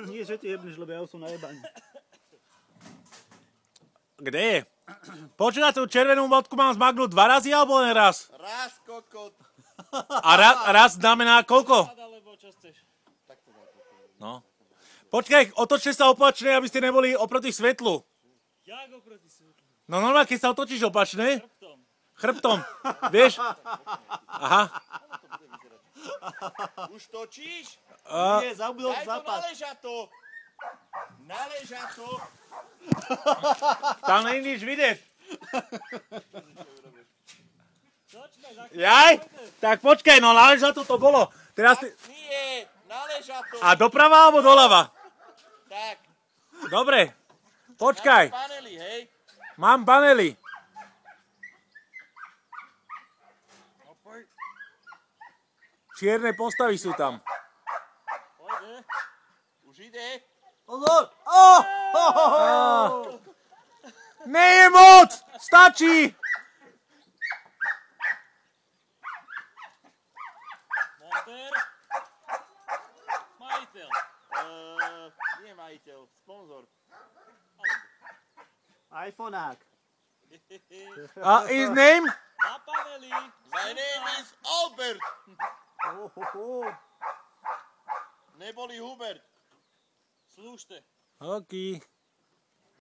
Nie, že ty jebneš, lebo ja som najebaný. Kde je? Počuj, tú červenú bodku mám zmagnúť 2 razy alebo len raz? Raz, kokot. A raz znamená koľko? No. Počkaj, otočte sa opačne, aby ste neboli oproti svetlu. Jak oproti svetlu? No normálne, keď sa otočíš opačne. Chrbtom. Chrbtom. Vieš? Aha. Už točíš? Nie, zabudol Daj to západ. na ležato. Tam není nič vidieť. Jaj? Tak počkaj, no na ležato to bolo. Teraz ty... Nie, na ležato. A doprava alebo doľava? Tak. Dobre. Počkaj. Panely, hej. Mám panely. Čierne postavy sú tam. Pojde. Už ide. Pozor! Nie je moc! Stačí! Monter. Majiteľ. Nie majiteľ, sponzor. iPhoneák. His name? Na paneli. My name is Albert. Ohoho. Neboli Hubert. Slúžte. OK.